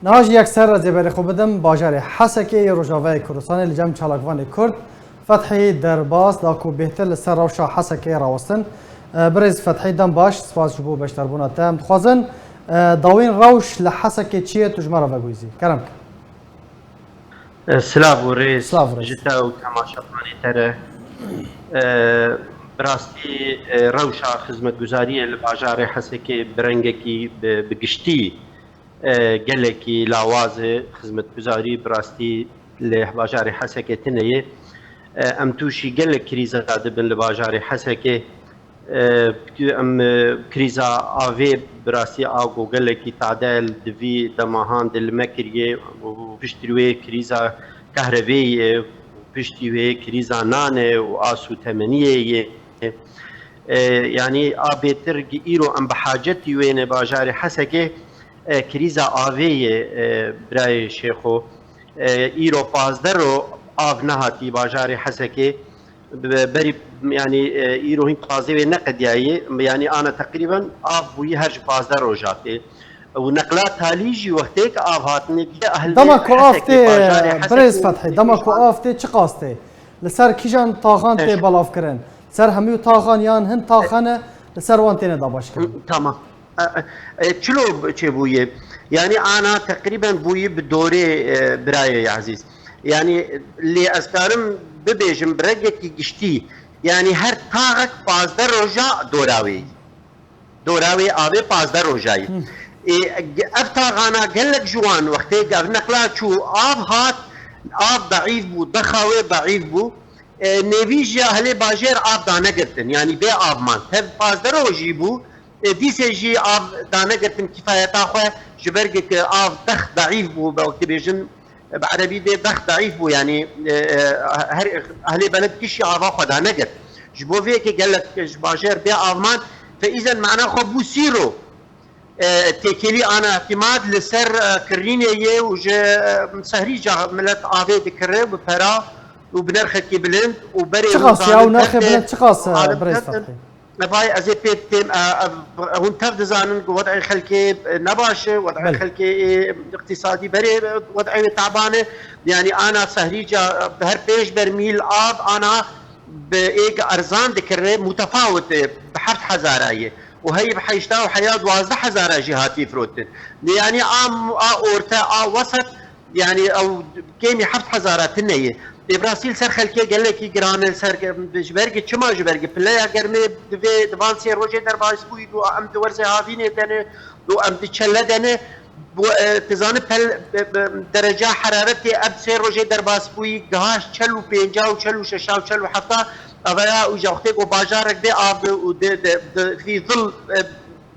نهاج یک سر زبر خوبدم باجر حسکی روجاوی کردستان لجام چالاکوان کرد فتحی درباس داکو بهتر لسر روشا حسکی راوستن برز فتحی دم باش سپاس جبو بشتر بونا تام خوازن داوین روش لحسکی چیه تجمع رو بگویزی کرم سلاو ريس جتا و تماشاطانی تره براستی روشا خدمت گزاری لباجار حسکی برنگکی بگشتی گلکی لاواز خدمت گزاری براستی لباجار حسکی تنیه ام توشی گلک کریزا دبن لباجار حسکی ام کریزا آوی براستی آگو گلکی تعدل دوی دماهان دل مکریه و پشتروی کریزا كهربائية وبشتي كريزا نانه وآسو ثمانية يعني آبيتر إيرو أم بحاجتي وين باجاري حسكي كريزا آوية براي شيخو إيرو بازدرو آف نهاتي باجاري حسكي بري يعني إيرو هين قازي نقد يعني أنا تقريبا آف بوي هرج بازدرو جاتي ونقلات هاليجي وقتك آفاتني أهل دمك وآفتي بريز فتحي دمك وآفتي چه قاسته لسر كيجان طاغان تي بلاف كرن سر هميو طاغان يان هن طاغانه لسر وان تينه داباش كرن تمام چلو چه بويه يعني أنا تقريبا بويه بدوري برايه يا عزيز يعني اللي أذكرم ببيجم برقتي قشتي يعني هر طاغك بازدر رجع دوراوي آبي بازدر رجعي افتاغانا قالك جوان وقتي قال نقلات شو آب ضعيف بو ضخاوي ضعيف بو نيفيجيا هلي باجير آب دانا قرتن يعني بي آب مان تف بازدرو جيبو ديسي جي آب دانا قرتن كفاية تاخوه جبرقك آب ضخ ضعيف بو بوقت بيجن بعربي دي ضخ ضعيف بو يعني هلي بلد كشي آب اخو دانا قرت جبو فيك قالك باجير بي آب مان فإذا معناه خو بو سيرو تكلي أنا اعتماد لسر كرينية وجا سهري جا ملت آبي دكره وبرا وبنرخ كبلند وبري شخص يا ونرخ بلند شخص بريز فتحي نباي أزي بيتم هون تفد زانن وضع خلكي نباش وضع خلكي اقتصادي بري وضع تعبانة يعني أنا سهري جا بهر بيش برميل آب أنا بإيج أرزان دكره متفاوت بحفت حزاراية وهي بحيشتا وحياة 12,000 جهاتي فروتن يعني أورتا وسط يعني أو كيمي حفت حزارات النية براسيل سر خلكي قال لك جران سر جبرجي شما جبرجي بلايا قرمي دفانسي روجي درباس بوي دو أم دورزي هافيني دني دو أم تشلدني تزاني درجة حرارتي أبسي روجي درباس بوي قهاش چلو بينجا وچلو ششا وچلو حفتا أبايا وجاوختك وباجارك دي آب في ظل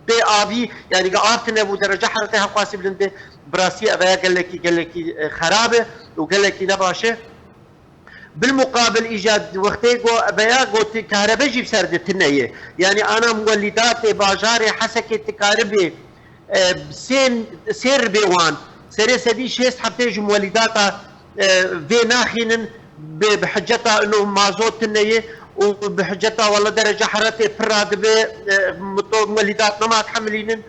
بي آبي يعني قاعدتنا بو درجة حرارتها قاسي بلنده براسي أبايا قال لك خرابة وقال لك نباشه بالمقابل إيجاد وقتك أبايا قلت كهرباء جيب سردت النية يعني أنا مولدات باجاري حسكي تكهرباء سير بيوان سيري سدي شيست حبتيج مولداتها في ناخين بحجتها انه مازوت النية وبحجتها والله درجة حرارتي براد مولدات ما تحملين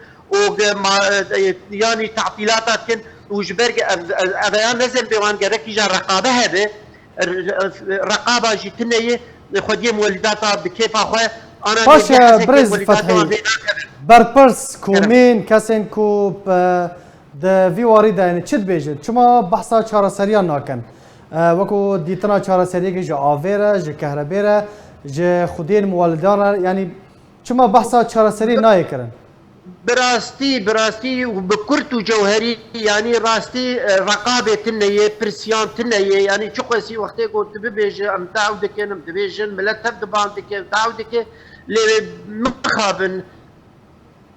يعني تعطيلاتات كن وجبرق أبيان نزل بيوان قرك جا رقابة هذا رقابة جيت النية خديه مولداتها بكيف أخوي أنا باش برز فتحي بربرس كومين كاسين كوب ده في وارده يعني چت بيجت شما بحثا چارا سريان ناكن وكو ديتنا چارا سريه جا آويره جا كهربيره جا خودين موالدان يعني شما بحثا چارا سري ناي كرن براستي وبكرت وجوهري يعني راستي رقابة تنية برسيان تنية يعني شو قاسي وقتي قلت ببيج ام تعودك ام تبيجن ملت تبدبان دك تعودك لمخابن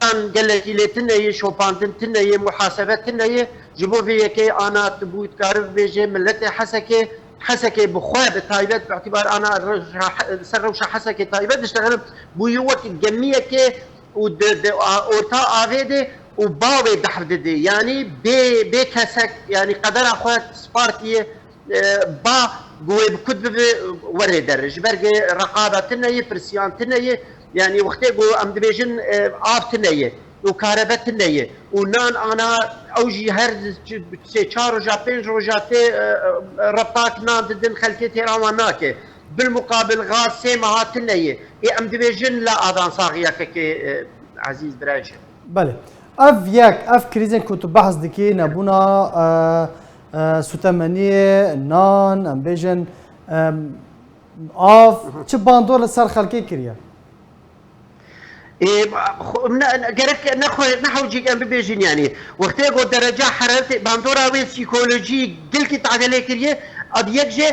قال لك لي تنية شوبان تنية محاسبة تنية جبوا في كي انا تبوت كارف بيجي ملت حسكي بخواه بتايبت باعتبار انا سروش حسكي تايبت اشتغل بيوت الجميع كي ورتا آویده و باوی دحرده يعني بي كسك يعني قدر اخوات سبارتيه با قوي بكتب وري درج برقي رقابه تنيه برسيان تنيه يعني وقتي قو ام دبيجن آب تنيه وكهرباء النية ونان أنا أوجي هر سي چار روجا بين روجاتي ربطاك نان ددن خلكي تيراواناكي بالمقابل غاز سي مهات النية ام دبيجن لا آدان صاغية كي عزيز براجي بله اف یک اف کریزن که تو بحث دکی نبونا سوتمنیه نان ام بیجن آف چه باندور لسر خلکی کریه جرك نحو جي ام بيجين يعني وقتها قد درجة حرارة باندورا وين سيكولوجي قلكي تعدلي كريه ابيك جي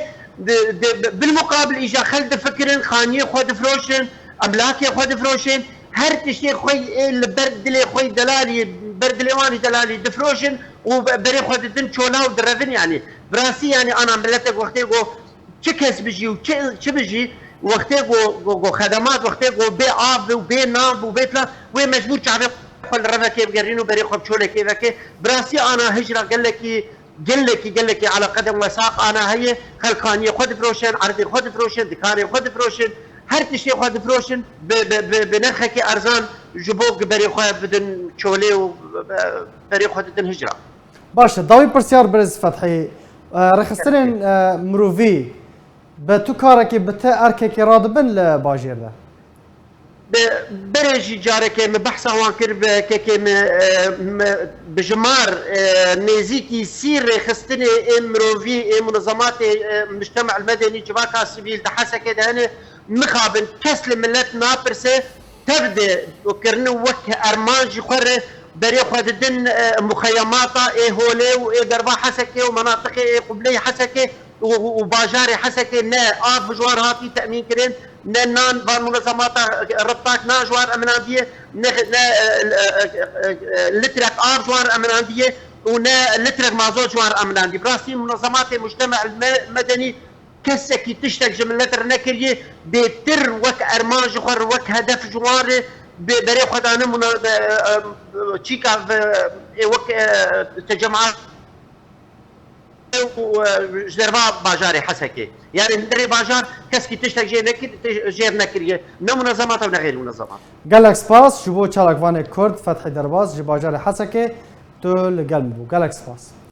بالمقابل اجا خلد فكرن خانيه خود فروشن املاكي خود فروشن هر تشتي خوي البرد لي خوي دلالي برد ليواني دلالي دفروشن وبري خود دن تشولا ودرفن يعني براسي يعني انا ملتك وقتها قو تشكس بيجي وتش بيجي وقتها قو خدمات وقتها قو بي آب وبي ناب وبيتلا وين مجبور شعبي قل رفا كيف قرينو بري خب شوله كيف براسي انا هجرة قال لك على قدم وساق انا هي خلقانية خد فروشن عرضي خد فروشن دكاني خد فروشن هر تشتي خد فروشن بنرخك ارزان جبوك بري خو بدن شوله وبري خو بدن هجرة باشه داوی پرسیار برز فتحی رخصترین مروفی به تو کاره که به تا ارکه رادبن لباجیر ده بريجي جارك بحثا وان كرب كي بجمار نيزيكي سير خستني مروفي منظمات المجتمع المدني جباكا سبيل دحسك هنا مخابن كسل ملت نابرسه تبدا وكرنو وك ارمانج خره بري خد دن مخيماتا اي هولي واي دربا حسكي ومناطق اي قبلي حسكي وباجاري حسكي نا اف جوار هاتي تامين كرين نان فان منظمات ربطاك نا جوار امناديه نا لترك اب جوار امناديه ونا لترك مازوت جوار امناديه براسي منظمات المجتمع المدني كسكي تشتك جملتر نكريه بتر وك ارماج خر وك هدف جوار بري خدانه من تشيكا وك تجمعات وجربا باجاري حسكي يعني ندري باجار كسكي تشتك جير نكريه نه منظمات ولا غير منظمات گلکس پاس شبو چالک وان کرد فتح درباز جباجار حسکه تو لگل مبو گلکس پاس